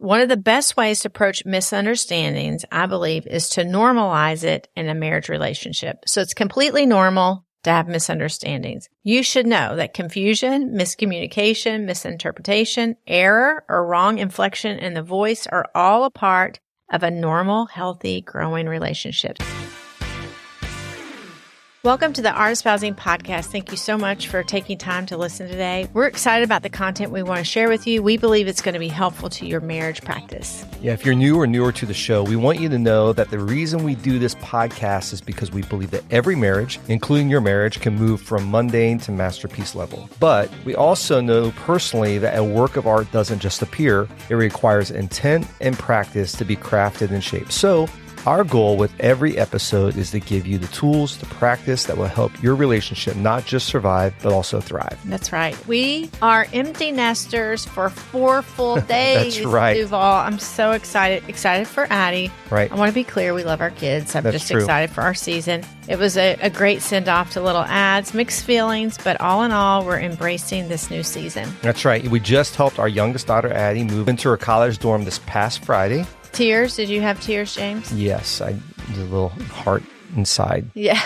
one of the best ways to approach misunderstandings, I believe, is to normalize it in a marriage relationship. So it's completely normal to have misunderstandings. You should know that confusion, miscommunication, misinterpretation, error, or wrong inflection in the voice are all a part of a normal, healthy, growing relationship. Welcome to the Art of Espousing podcast. Thank you so much for taking time to listen today. We're excited about the content we want to share with you. We believe it's going to be helpful to your marriage practice. Yeah, if you're new or newer to the show, we want you to know that the reason we do this podcast is because we believe that every marriage, including your marriage, can move from mundane to masterpiece level. But we also know personally that a work of art doesn't just appear. It requires intent and practice to be crafted and shaped. So our goal with every episode is to give you the tools to practice that will help your relationship not just survive, but also thrive. That's right. We are empty nesters for 4 full days. That's right. Duval. I'm so excited. Excited for Addie. Right. I want to be clear. We love our kids. I'm That's just true. excited for our season. It was a great send-off to little Ads, mixed feelings, but all in all, we're embracing this new season. That's right. We just helped our youngest daughter, Addie, move into her college dorm this past Friday. Tears? Did you have tears, James? Yes, I did a little heart inside. Yeah.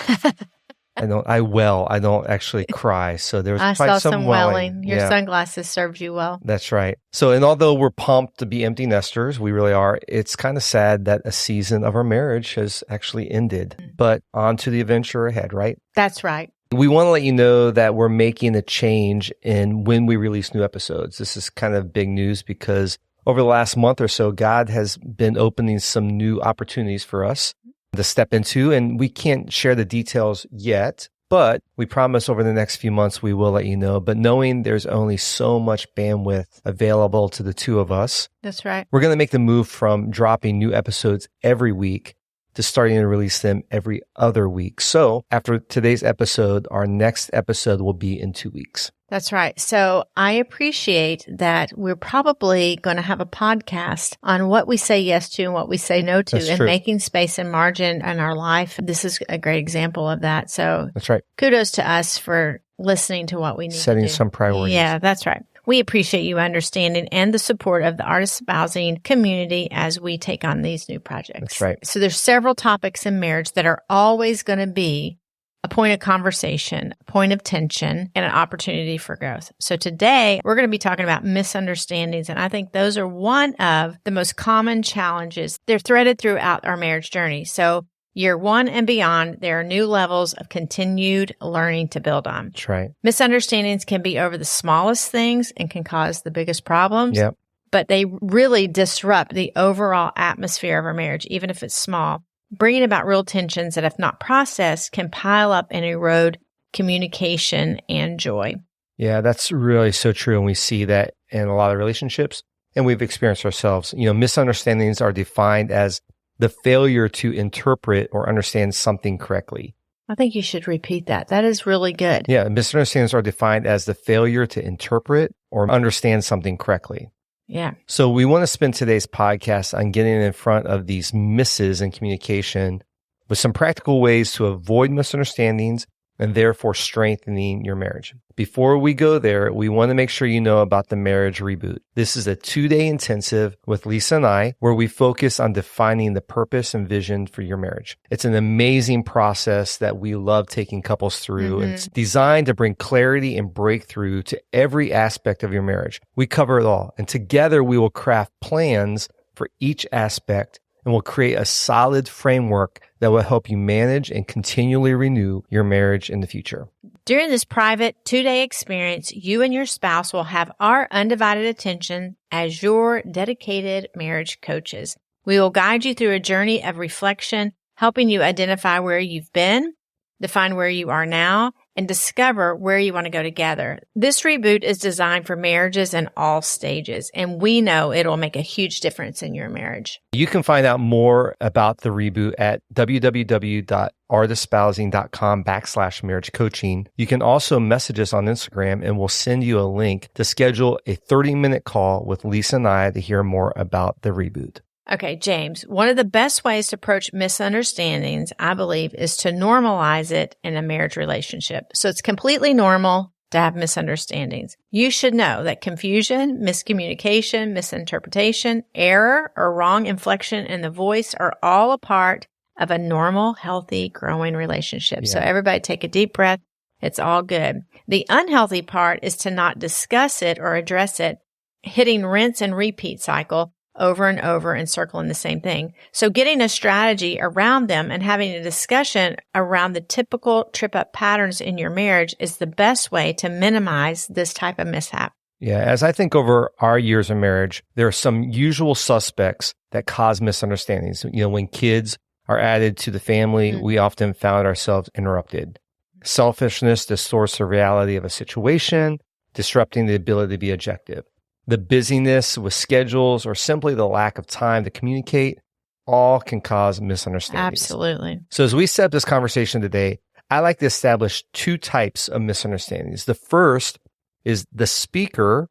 I don't actually cry. So there was I probably saw some welling. Your Yeah, sunglasses served you well. that's right. So, and although we're pumped to be empty nesters, we really are, it's kind of sad that a season of our marriage has actually ended. But on to the adventure ahead, right? That's right. We want to let you know that we're making a change in when we release new episodes. This is kind of big news because over the last month or so, God has been opening some new opportunities for us to step into, and we can't share the details yet, but we promise over the next few months we will let you know. But knowing there's only so much bandwidth available to the two of us, That's right. we're going to make the move from dropping new episodes every week to starting to release them every other week. So after today's episode, our next episode will be in 2 weeks. That's right. So I appreciate that we're probably going to have a podcast on what we say yes to and what we say no to, That's and true. making space and margin in our life. This is a great example of that. So That's right. kudos to us for listening to what we need Setting to do. some priorities. Yeah, that's right. We appreciate you understanding and the support of the Art of Espousing community as we take on these new projects. That's right. So there's several topics in marriage that are always going to be a point of conversation, a point of tension, and an opportunity for growth. So today we're going to be talking about misunderstandings. And I think those are one of the most common challenges. They're threaded throughout our marriage journey. So year 1 and beyond, there are new levels of continued learning to build on. That's right. Misunderstandings can be over the smallest things and can cause the biggest problems. Yep. But they really disrupt the overall atmosphere of our marriage, even if it's small. Bringing about real tensions that, if not processed, can pile up and erode communication and joy. Yeah, that's really so true. And we see that in a lot of relationships, and we've experienced ourselves. Misunderstandings are defined as the failure to interpret or understand something correctly. I think you should repeat that. That is really good. Yeah, misunderstandings are defined as the failure to interpret or understand something correctly. Yeah. So we want to spend today's podcast on getting in front of these misses in communication with some practical ways to avoid misunderstandings and therefore strengthening your marriage. Before we go there, we want to make sure you know about the marriage reboot. This is a 2-day intensive with Lisa and I, where we focus on defining the purpose and vision for your marriage. It's an amazing process that we love taking couples through. It's designed to bring clarity and breakthrough to every aspect of your marriage. We cover it all, and together we will craft plans for each aspect, and will create a solid framework that will help you manage and continually renew your marriage in the future. During this private 2-day experience, you and your spouse will have our undivided attention as your dedicated marriage coaches. We will guide you through a journey of reflection, helping you identify where you've been, define where you are now, and discover where you want to go together. This reboot is designed for marriages in all stages, and we know it'll make a huge difference in your marriage. You can find out more about the reboot at www.artespousing.com/marriage coaching. You can also message us on Instagram, and we'll send you a link to schedule a 30-minute call with Lisa and I to hear more about the reboot. Okay, James, one of the best ways to approach misunderstandings, I believe, is to normalize it in a marriage relationship. So it's completely normal to have misunderstandings. You should know that confusion, miscommunication, misinterpretation, error, or wrong inflection in the voice are all a part of a normal, healthy, growing relationship. So everybody take a deep breath. It's all good. The unhealthy part is to not discuss it or address it, hitting rinse and repeat cycle over and over and circling the same thing. So getting a strategy around them and having a discussion around the typical trip-up patterns in your marriage is the best way to minimize this type of mishap. Yeah, as I think over our years of marriage, there are some usual suspects that cause misunderstandings. When kids are added to the family, we often found ourselves interrupted. Selfishness distorts the reality of a situation, disrupting the ability to be objective. The busyness with schedules or simply the lack of time to communicate all can cause misunderstandings. Absolutely. So as we set up this conversation today, I like to establish two types of misunderstandings. The first is the speaker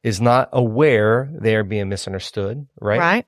is not aware they are being misunderstood, right? Right.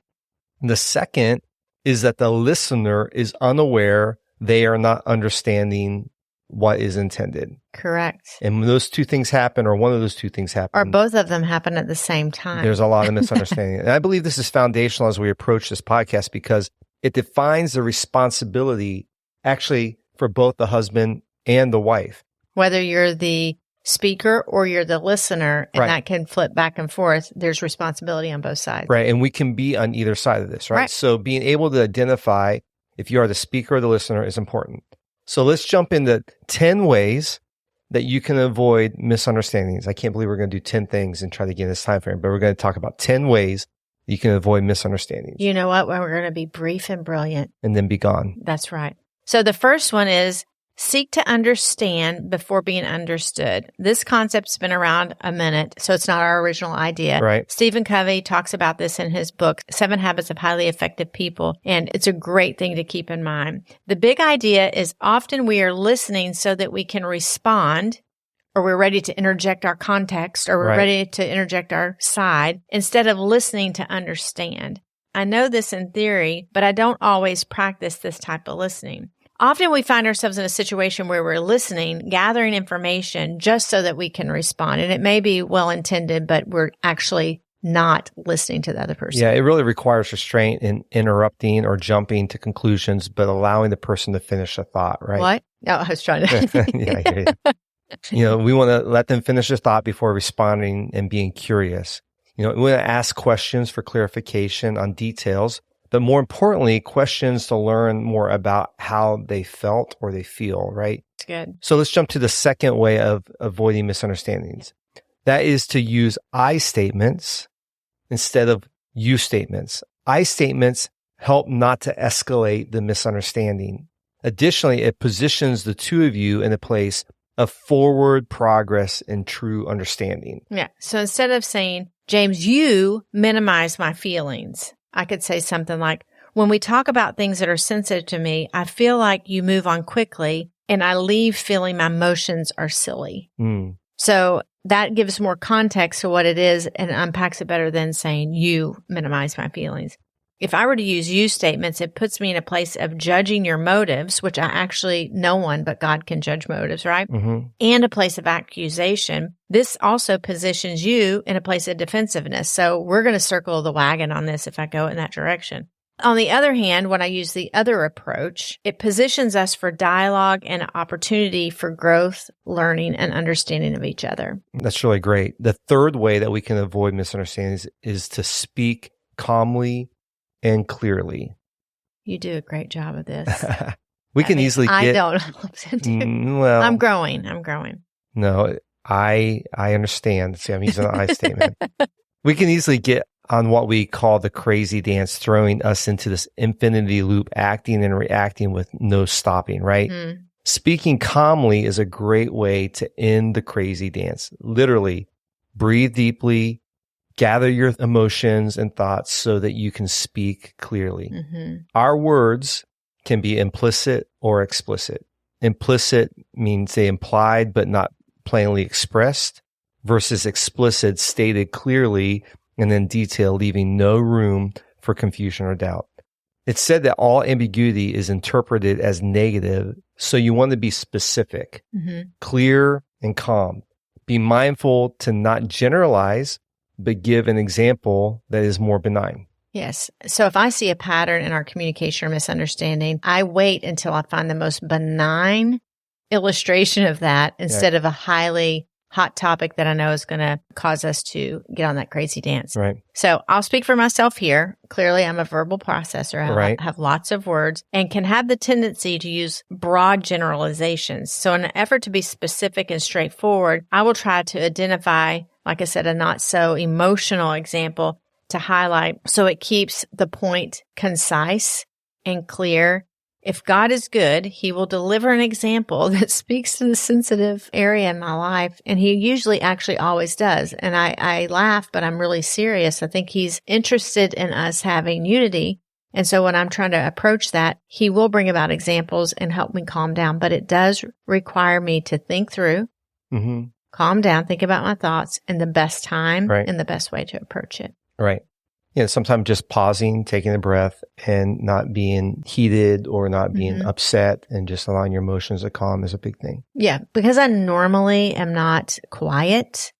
The second is that the listener is unaware they are not understanding what is intended. Correct. And when those two things happen, or one of those two things happen, or both of them happen at the same time, there's a lot of misunderstanding. And I believe this is foundational as we approach this podcast because it defines the responsibility actually for both the husband and the wife. Whether you're the speaker or you're the listener, and Right. that can flip back and forth, there's responsibility on both sides. Right. And we can be on either side of this, right? So being able to identify if you are the speaker or the listener is important. So let's jump into 10 ways that you can avoid misunderstandings. I can't believe we're going to do 10 things and try to get in this time frame, but we're going to talk about 10 ways you can avoid misunderstandings. You know what? We're going to be brief and brilliant. And then be gone. That's right. So the first one is seek to understand before being understood. This concept's been around a minute, so it's not our original idea. Right. Stephen Covey talks about this in his book, 7 Habits of Highly Effective People, and it's a great thing to keep in mind. The big idea is often we are listening so that we can respond, or we're ready to interject our context, or we're ready to interject our side, instead of listening to understand. I know this in theory, but I don't always practice this type of listening. Often we find ourselves in a situation where we're listening, gathering information just so that we can respond. And it may be well-intended, but we're actually not listening to the other person. Yeah, it really requires restraint in interrupting or jumping to conclusions, but allowing the person to finish a thought, right? What? No, I was trying to. Yeah, I hear you. We want to let them finish the thought before responding and being curious. We want to ask questions for clarification on details, but more importantly, questions to learn more about how they felt or they feel, right? That's good. So let's jump to the second way of avoiding misunderstandings. That is to use I statements instead of you statements. I statements help not to escalate the misunderstanding. Additionally, it positions the two of you in a place of forward progress and true understanding. Yeah. So instead of saying, James, you minimize my feelings, I could say something like, when we talk about things that are sensitive to me, I feel like you move on quickly and I leave feeling my emotions are silly. So that gives more context to what it is and unpacks it better than saying you minimize my feelings. If I were to use you statements, it puts me in a place of judging your motives, which no one but God can judge motives, right? Mm-hmm. And a place of accusation. This also positions you in a place of defensiveness. So we're going to circle the wagon on this if I go in that direction. On the other hand, when I use the other approach, it positions us for dialogue and opportunity for growth, learning, and understanding of each other. That's really great. The third way that we can avoid misunderstandings is to speak calmly and clearly. You do a great job of this. We can easily get... I don't. Well, I'm growing. No, I understand. See, I'm using an I statement. We can easily get on what we call the crazy dance, throwing us into this infinity loop, acting and reacting with no stopping, right? Speaking calmly is a great way to end the crazy dance. Literally, breathe deeply, gather your emotions and thoughts so that you can speak clearly. Our words can be implicit or explicit. Implicit means they implied but not plainly expressed, versus explicit, stated clearly and in detail, leaving no room for confusion or doubt. It's said that all ambiguity is interpreted as negative, so you want to be specific, clear, and calm. Be mindful to not generalize, but give an example that is more benign. Yes. So if I see a pattern in our communication or misunderstanding, I wait until I find the most benign illustration of that instead of a highly hot topic that I know is going to cause us to get on that crazy dance. Right. So I'll speak for myself here. Clearly, I'm a verbal processor. I have lots of words and can have the tendency to use broad generalizations. So in an effort to be specific and straightforward, I will try to identify, like I said, a not so emotional example to highlight so it keeps the point concise and clear. If God is good, He will deliver an example that speaks to the sensitive area in my life. And He usually actually always does. And I laugh, but I'm really serious. I think He's interested in us having unity. And so when I'm trying to approach that, He will bring about examples and help me calm down. But it does require me to think through, calm down, think about my thoughts, and the best time and the best way to approach it. Right. Yeah, sometimes just pausing, taking a breath, and not being heated or not being upset and just allowing your emotions to calm is a big thing. Yeah, because I normally am not quiet.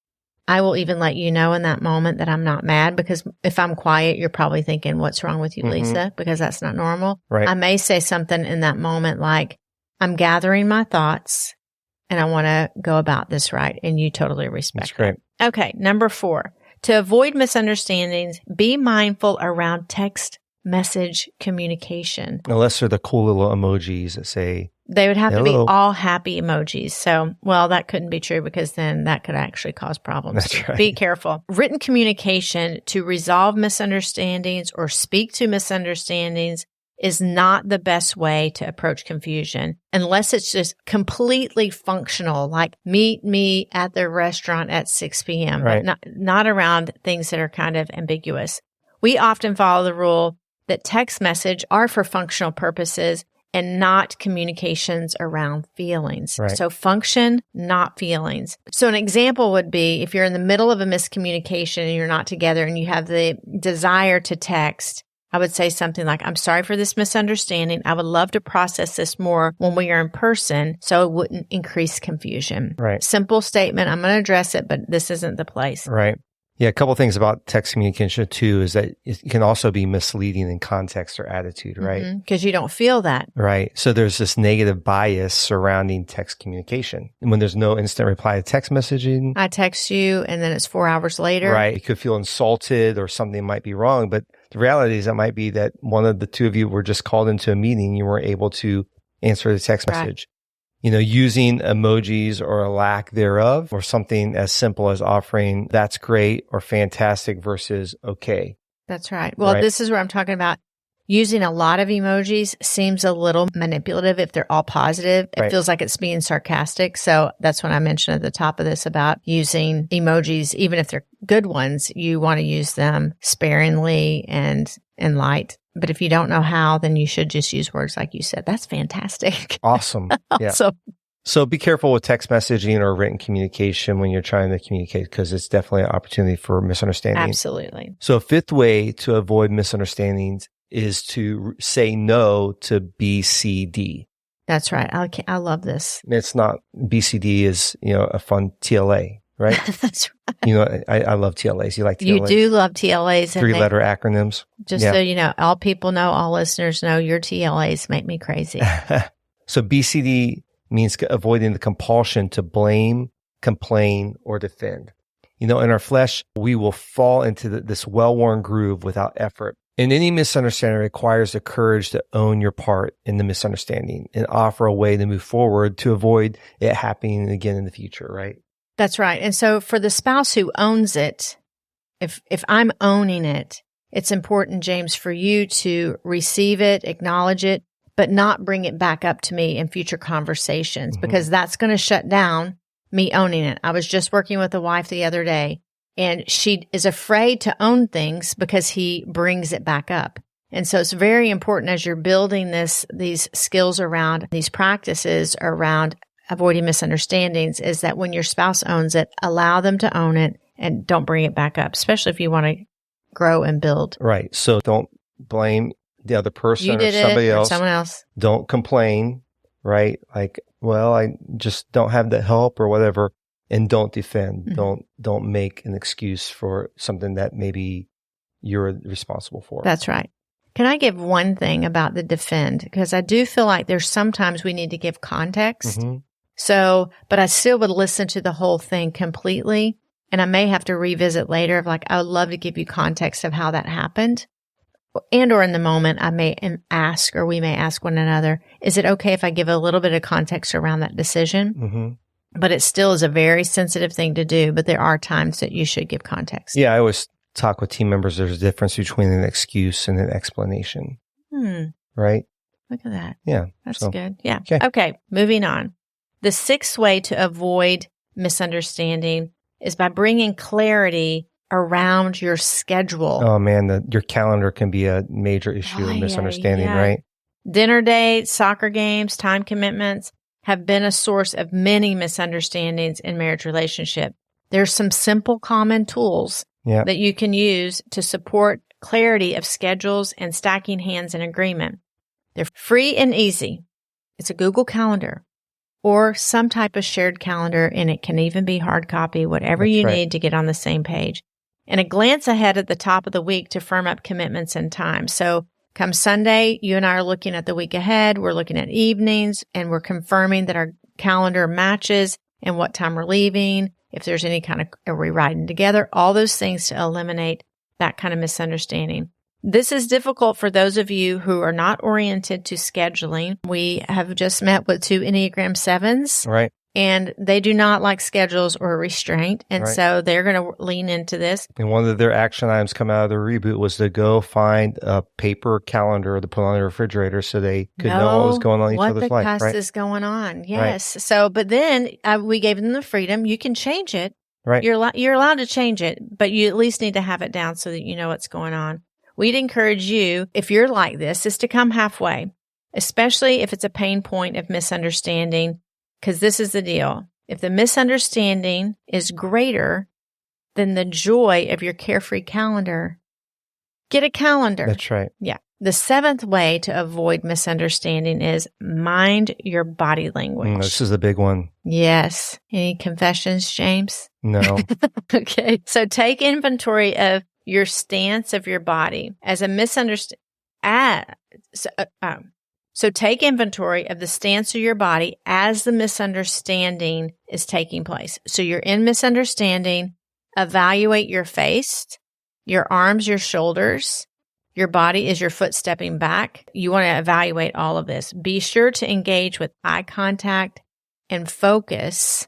I will even let you know in that moment that I'm not mad, because if I'm quiet, you're probably thinking, what's wrong with you, Lisa? Because that's not normal. Right. I may say something in that moment like, I'm gathering my thoughts and I want to go about this right. And you totally respect That's great. that. Okay, number 4. To avoid misunderstandings, be mindful around text message communication. Unless they're the cool little emojis that say, they would have hello. to be all happy emojis. So, well, that couldn't be true, because then that could actually cause problems. That's right. Be careful. Written communication to resolve misunderstandings or speak to misunderstandings is not the best way to approach confusion unless it's just completely functional, like meet me at the restaurant at 6 p.m., right. but not around things that are kind of ambiguous. We often follow the rule that text message are for functional purposes and not communications around feelings. Right. So function, not feelings. So an example would be if you're in the middle of a miscommunication and you're not together and you have the desire to text, I would say something like, I'm sorry for this misunderstanding. I would love to process this more when we are in person so it wouldn't increase confusion. Right. Simple statement. I'm going to address it, but this isn't the place. Right. Yeah. A couple of things about text communication too is that it can also be misleading in context or attitude, right? Because you don't feel that. Right. So there's this negative bias surrounding text communication. And when there's no instant reply to text messaging, I text you and then it's 4 hours later. Right. You could feel insulted or something might be wrong. But the reality is it might be that one of the two of you were just called into a meeting. You weren't able to answer the text message. You know, using emojis or a lack thereof, or something as simple as offering that's great or fantastic versus okay. That's right. Well, this is where I'm talking about. Using a lot of emojis seems a little manipulative if they're all positive. It feels like it's being sarcastic. So that's when I mentioned at the top of this about using emojis, even if they're good ones, you want to use them sparingly and in light. But if you don't know how, then you should just use words like you said. That's fantastic. Awesome. Yeah. So be careful with text messaging or written communication when you're trying to communicate, because it's definitely an opportunity for misunderstanding. Absolutely. So a fifth way to avoid misunderstandings is to say no to BCD. That's right. I love this. It's not, BCD is, a fun TLA, right? That's right. I love TLAs. You like TLAs? You do love TLAs. 3-letter acronyms. Just so you know, all people know, all listeners know, your TLAs make me crazy. So BCD means avoiding the compulsion to blame, complain, or defend. In our flesh, we will fall into this well-worn groove without effort. And any misunderstanding requires the courage to own your part in the misunderstanding and offer a way to move forward to avoid it happening again in the future, right? That's right. And so for the spouse who owns it, if I'm owning it, it's important, James, for you to receive it, acknowledge it, but not bring it back up to me in future conversations, because that's going to shut down me owning it. I was just working with a wife the other day, and she is afraid to own things because he brings it back up. And so it's very important as you're building these skills around these practices around avoiding misunderstandings, is that when your spouse owns it, allow them to own it and don't bring it back up, especially if you want to grow and build. Right. So don't blame the other person you did or somebody it, else. Or someone else. Don't complain, right? Like, well, I just don't have the help or whatever. and don't defend. Mm-hmm. Don't make an excuse for something that maybe you're responsible for. That's right. Can I give one thing about the defend? Because I do feel like there's sometimes we need to give context. Mm-hmm. So, but I still would listen to the whole thing completely. And I may have to revisit later of like, I would love to give you context of how that happened. And or in the moment, I may ask, or we may ask one another, is it okay if I give a little bit of context around that decision? Mm-hmm. But it still is a very sensitive thing to do. But there are times that you should give context. Yeah, I always talk with team members. There's a difference between an excuse and an explanation. Right? Look at that. Yeah. That's good. Yeah. Okay. Moving on. The sixth way to avoid misunderstanding is by bringing clarity around your schedule. Oh man, your calendar can be a major issue of misunderstanding, right? Dinner dates, soccer games, time commitments have been a source of many misunderstandings in marriage relationship. There's some simple common tools that you can use to support clarity of schedules and stacking hands in agreement. They're free and easy. It's a Google Calendar or some type of shared calendar, and it can even be hard copy, whatever you need to get on the same page. And a glance ahead at the top of the week to firm up commitments and time. So come Sunday, you and I are looking at the week ahead. We're looking at evenings, and we're confirming that our calendar matches and what time we're leaving. If there's any kind of, are we riding together? All those things to eliminate that kind of misunderstanding. This is difficult for those of you who are not oriented to scheduling. We have just met with 2 Enneagram 7s. Right. And they do not like schedules or restraint. And so they're going to lean into this. And one of their action items coming out of the reboot was to go find a paper calendar to put on the refrigerator so they could know what was going on in each other's life. What the cuss is going on. Yes. Right. So, but then we gave them the freedom. You can change it. Right. You're allowed to change it, but you at least need to have it down so that you know what's going on. We'd encourage you, if you're like this, is to come halfway, especially if it's a pain point of misunderstanding. Because this is the deal. If the misunderstanding is greater than the joy of your carefree calendar, get a calendar. That's right. Yeah. The 7th way to avoid misunderstanding is mind your body language. This is a big one. Yes. Any confessions, James? No. Okay. So take inventory of your stance of your body as a misunderstanding. So take inventory of the stance of your body as the misunderstanding is taking place. So you're in misunderstanding. Evaluate your face, your arms, your shoulders. Your body is your foot stepping back. You want to evaluate all of this. Be sure to engage with eye contact and focus.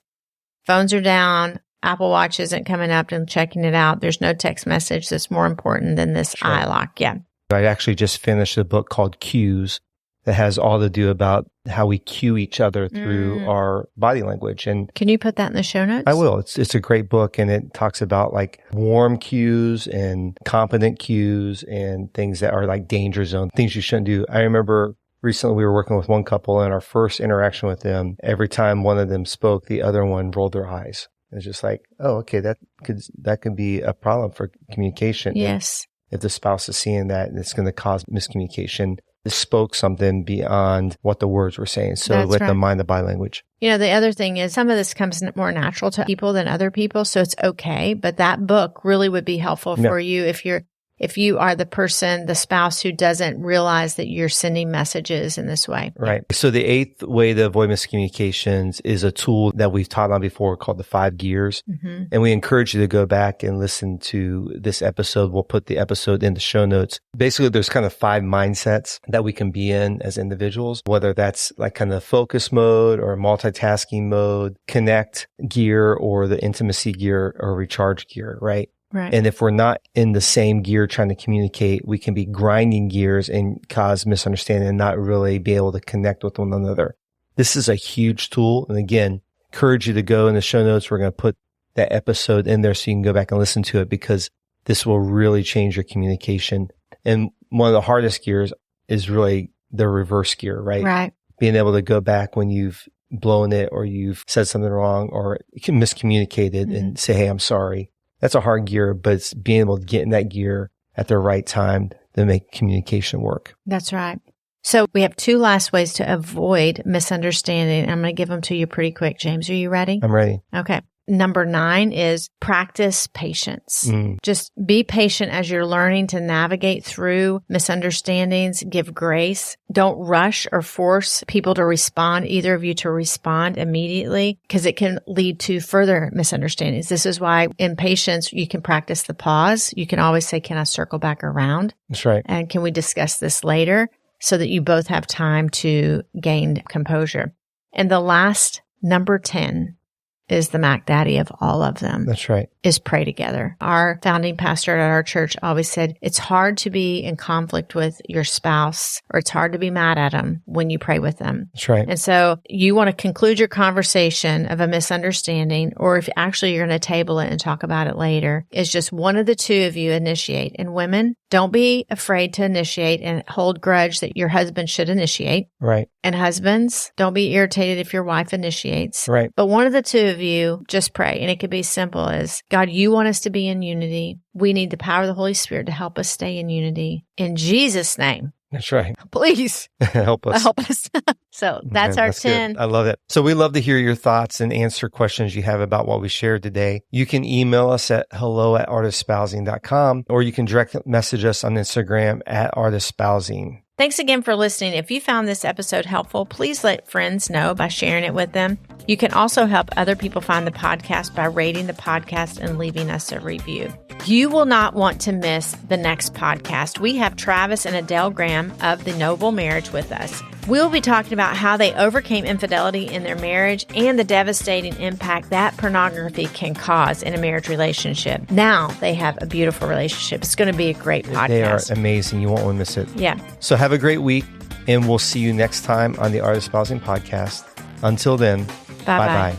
Phones are down. Apple Watch isn't coming up and checking it out. There's no text message that's more important than this eye lock. Yeah. I actually just finished a book called Cues that has all to do about how we cue each other through our body language. And can you put that in the show notes? I will. It's a great book, and it talks about like warm cues and competent cues and things that are like danger zone, things you shouldn't do. I remember recently we were working with one couple, and our first interaction with them, every time one of them spoke, the other one rolled their eyes. It's just like, oh, okay, that could be a problem for communication. Yes. If the spouse is seeing that, it's going to cause miscommunication. Spoke something beyond what the words were saying. So let them mind the body language. You know, the other thing is some of this comes more natural to people than other people. So it's okay. But that book really would be helpful for you if you are the person, the spouse who doesn't realize that you're sending messages in this way. Right. So the 8th way to avoid miscommunications is a tool that we've taught on before called the 5 gears. Mm-hmm. And we encourage you to go back and listen to this episode. We'll put the episode in the show notes. Basically, there's kind of 5 mindsets that we can be in as individuals, whether that's like kind of focus mode or multitasking mode, connect gear or the intimacy gear or recharge gear, right? Right. And if we're not in the same gear trying to communicate, we can be grinding gears and cause misunderstanding and not really be able to connect with one another. This is a huge tool. And again, encourage you to go in the show notes. We're going to put that episode in there so you can go back and listen to it because this will really change your communication. And one of the hardest gears is really the reverse gear, right? Right. Being able to go back when you've blown it or you've said something wrong or you can miscommunicated and say, hey, I'm sorry. That's a hard gear, but it's being able to get in that gear at the right time to make communication work. That's right. So we have 2 last ways to avoid misunderstanding. I'm going to give them to you pretty quick. James, are you ready? I'm ready. Okay. number 9 is practice patience. Just be patient as you're learning to navigate through misunderstandings. Give grace. Don't rush or force people to respond, either of you to respond immediately, because it can lead to further misunderstandings. This is why in patience, you can practice the pause. You can always say, can I circle back around? That's right. And can we discuss this later, so that you both have time to gain composure? And the last, number 10, is the Mac Daddy of all of them. That's right. Is pray together. Our founding pastor at our church always said, it's hard to be in conflict with your spouse, or it's hard to be mad at them when you pray with them. That's right. And so you want to conclude your conversation of a misunderstanding, or if actually you're going to table it and talk about it later, is just one of the two of you initiate. And women, don't be afraid to initiate and hold grudge that your husband should initiate. Right. And husbands, don't be irritated if your wife initiates. Right. But one of the two of you just pray. And it could be simple as, God, you want us to be in unity. We need the power of the Holy Spirit to help us stay in unity. In Jesus' name. That's right. Please help us. Help us. So that's our 10. Good. I love it. So we love to hear your thoughts and answer questions you have about what we shared today. You can email us at hello@artofspousing.com, or you can direct message us on Instagram at artofspousing. Thanks again for listening. If you found this episode helpful, please let friends know by sharing it with them. You can also help other people find the podcast by rating the podcast and leaving us a review. You will not want to miss the next podcast. We have Travis and Adele Graham of The Noble Marriage with us. We'll be talking about how they overcame infidelity in their marriage and the devastating impact that pornography can cause in a marriage relationship. Now they have a beautiful relationship. It's going to be a great podcast. They are amazing. You won't want to miss it. Yeah. So have a great week, and we'll see you next time on the Art of Spousing podcast. Until then, bye-bye.